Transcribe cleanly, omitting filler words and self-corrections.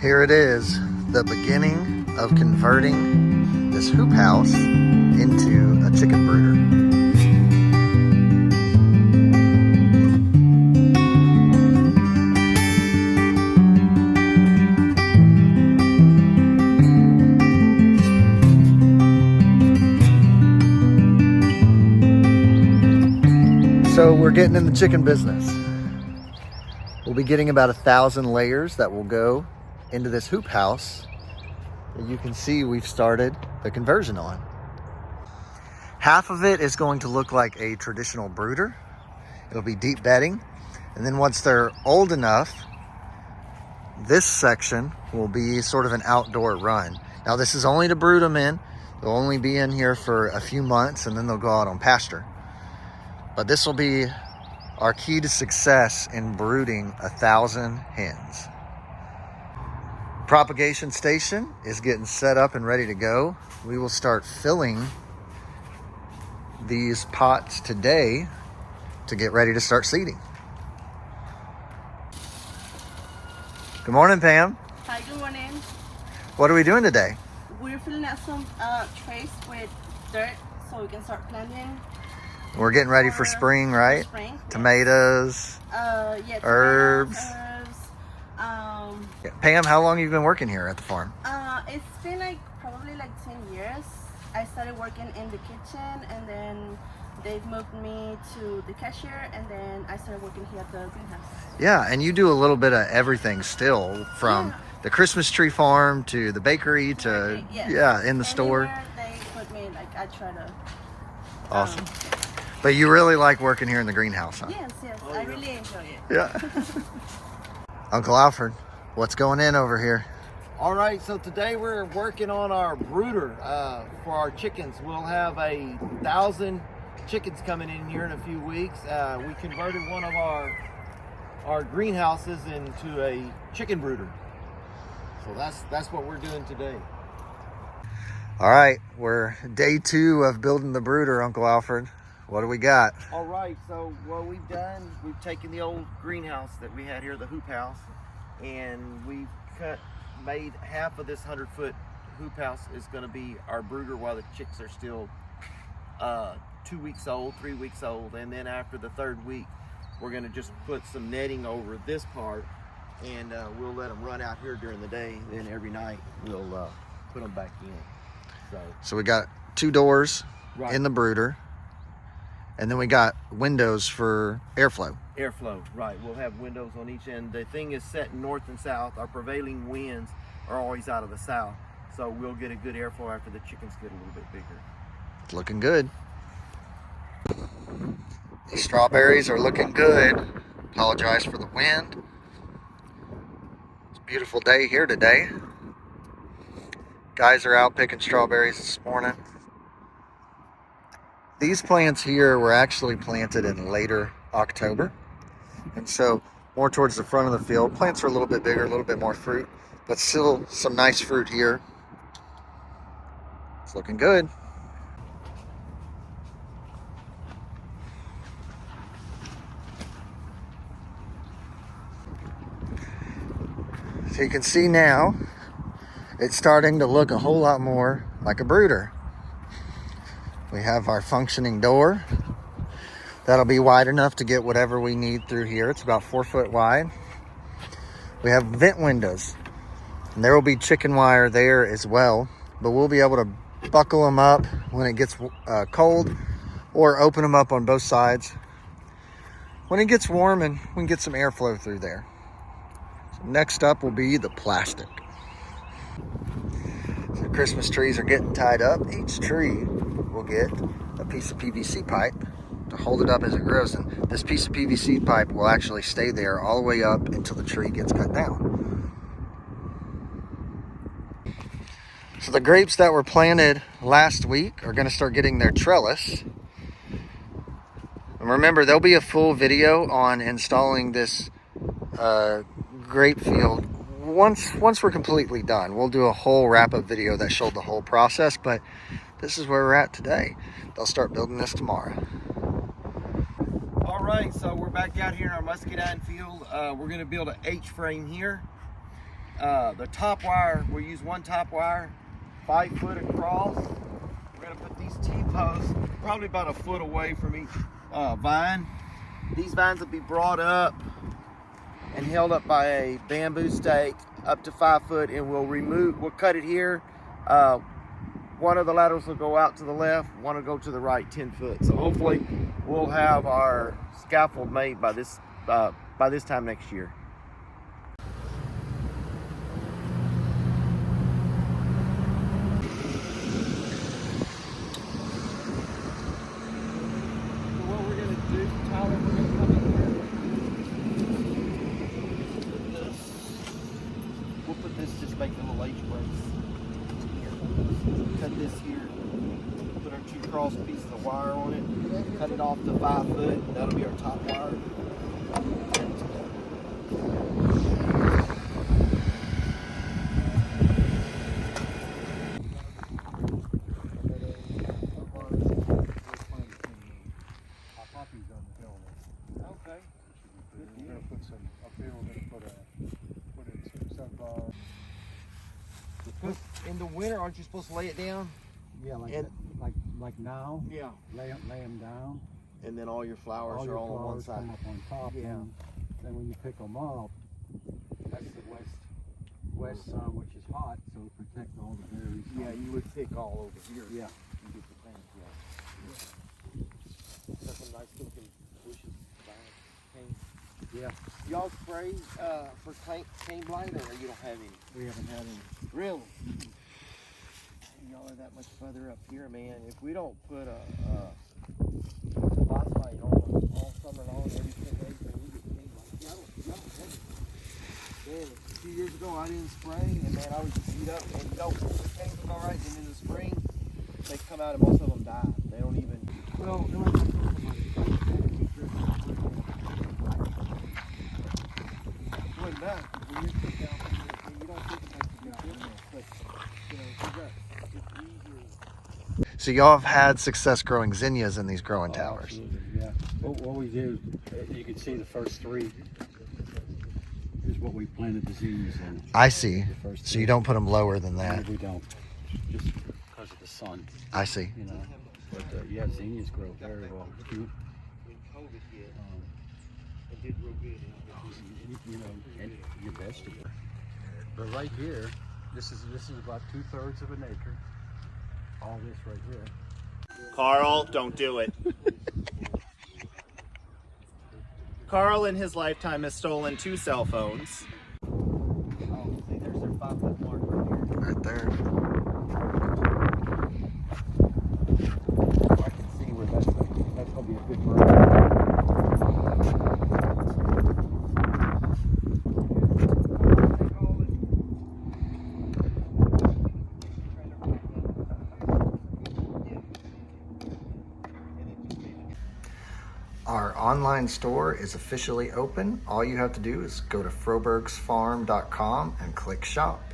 Here it is, the beginning of converting this hoop house into a chicken brooder. So we're getting in the chicken business. We'll be getting about 1,000 layers that will go into this hoop house that you can see we've started the conversion on. Half of it is going to look like a traditional brooder. It'll be deep bedding. And then once they're old enough, this section will be sort of an outdoor run. Now this is only to brood them in. They'll only be in here for a few months and then they'll go out on pasture. But this will be our key to success in brooding 1,000 hens. Propagation station is getting set up and ready to go. We will start filling these pots today to get ready to start seeding. Good morning, Pam. Hi, good morning. What are we doing today? We're filling out some trays with dirt so we can start planting. We're getting ready for spring, right? For spring, tomatoes, yeah, herbs. Yeah, Pam, how long have you been working here at the farm? it's been probably 10 years. I started working in the kitchen and then they've moved me to the cashier and then I started working here at the greenhouse. Yeah, and you do a little bit of everything still, from the Christmas tree farm to the bakery to, yes. In the store. Anywhere they put me, I try to. Awesome. But you really like working here in the greenhouse, huh? Yes, I really enjoy it. Yeah. Uncle Alfred, what's going in over here? All right, so today we're working on our brooder for our chickens. We'll have 1,000 chickens coming in here in a few weeks. We converted one of our greenhouses into a chicken brooder. So that's what we're doing today. All right, we're day 2 of building the brooder, Uncle Alfred. What do we got? All right, so what we've done, we've taken the old greenhouse that we had here, the hoop house, and we've made half of this 100-foot hoop house is going to be our brooder while the chicks are still 2 weeks old, 3 weeks old, and then after the 3rd week, we're going to just put some netting over this part, and we'll let them run out here during the day. Then every night we'll put them back in. So we got 2 doors in the brooder. And then we got windows for airflow. Airflow, right. We'll have windows on each end. The thing is set north and south. Our prevailing winds are always out of the south. So we'll get a good airflow after the chickens get a little bit bigger. It's looking good. The strawberries are looking good. Apologize for the wind. It's a beautiful day here today. Guys are out picking strawberries this morning. These plants here were actually planted in later October. And so more towards the front of the field. Plants are a little bit bigger, a little bit more fruit, but still some nice fruit here. It's looking good. So you can see now, it's starting to look a whole lot more like a brooder. We have our functioning door. That'll be wide enough to get whatever we need through here. It's about 4 foot wide. We have vent windows. And there will be chicken wire there as well. But we'll be able to buckle them up when it gets cold, or open them up on both sides when it gets warm, and we can get some airflow through there. So next up will be the plastic. So the Christmas trees are getting tied up. Each tree will get a piece of PVC pipe to hold it up as it grows, and this piece of PVC pipe will actually stay there all the way up until the tree gets cut down. So the grapes that were planted last week are going to start getting their trellis. And remember, there'll be a full video on installing this grape field once we're completely done. We'll do a whole wrap-up video that showed the whole process, but this is where we're at today. They'll start building this tomorrow. All right, so we're back out here in our muscadine field. We're going to build an H-frame here. the top wire, we'll use one top wire, 5 foot across. We're gonna put these T-posts probably about a foot away from each vine. These vines will be brought up and held up by a bamboo stake up to 5 foot, and we'll cut it here. One of the laterals will go out to the left, one will go to the right 10 foot. So hopefully we'll have our scaffold made by this time next year. So what we're gonna do, Tyler, we're gonna come in here. We'll put this, just make little H breaks. Cut this here, put our 2 cross pieces of wire on it, cut it off to 5 foot, that'll be our top wire. Okay. We're gonna put some up here. We're gonna put in some sunflower. In the winter, aren't you supposed to lay it down? Yeah, like now. Yeah. Lay them down. And then all your flowers All are your all on one flowers side. come up on top. Yeah. And then when you pick them up, that's the west sun, which is hot, so it protects all the berries. Yeah, you would pick all over here. Yeah. You get the plants, yeah. Got some nice looking bushes behind cane. Yeah. Y'all spray for cane blight, or you don't have any? We haven't had any. Really? Y'all are that much further up here, man. If we don't put a phosphite on all summer long, every 10 days, then we get cane blight. Y'all don't have it. Man, a few years ago I didn't spray, and man, I was just beat up. And the canes look all right, and in the spring they come out and most of them die. They don't even. Well, no, When that, when you put down, you don't think it makes a big difference, but you know, it's easier. So y'all have had success growing zinnias in these growing towers. Absolutely, yeah. What we do, you can see the first 3 is what we planted the zinnias in. I see. The first So 3. you don't put them lower than No, that. we don't, just because of the sun, I see. you know. But yeah, zinnias grow very well. Cute. When COVID hit, it did real good. You know, and your vegetables. But right here, this is about 2/3 of an acre. All this right here. Carl, don't do it. Carl in his lifetime has stolen 2 cell phones. Oh, see, there's their 5 foot mark right here. Right there. I can see where that's gonna be a good bird. Our online store is officially open. All you have to do is go to frobergsfarm.com and click shop.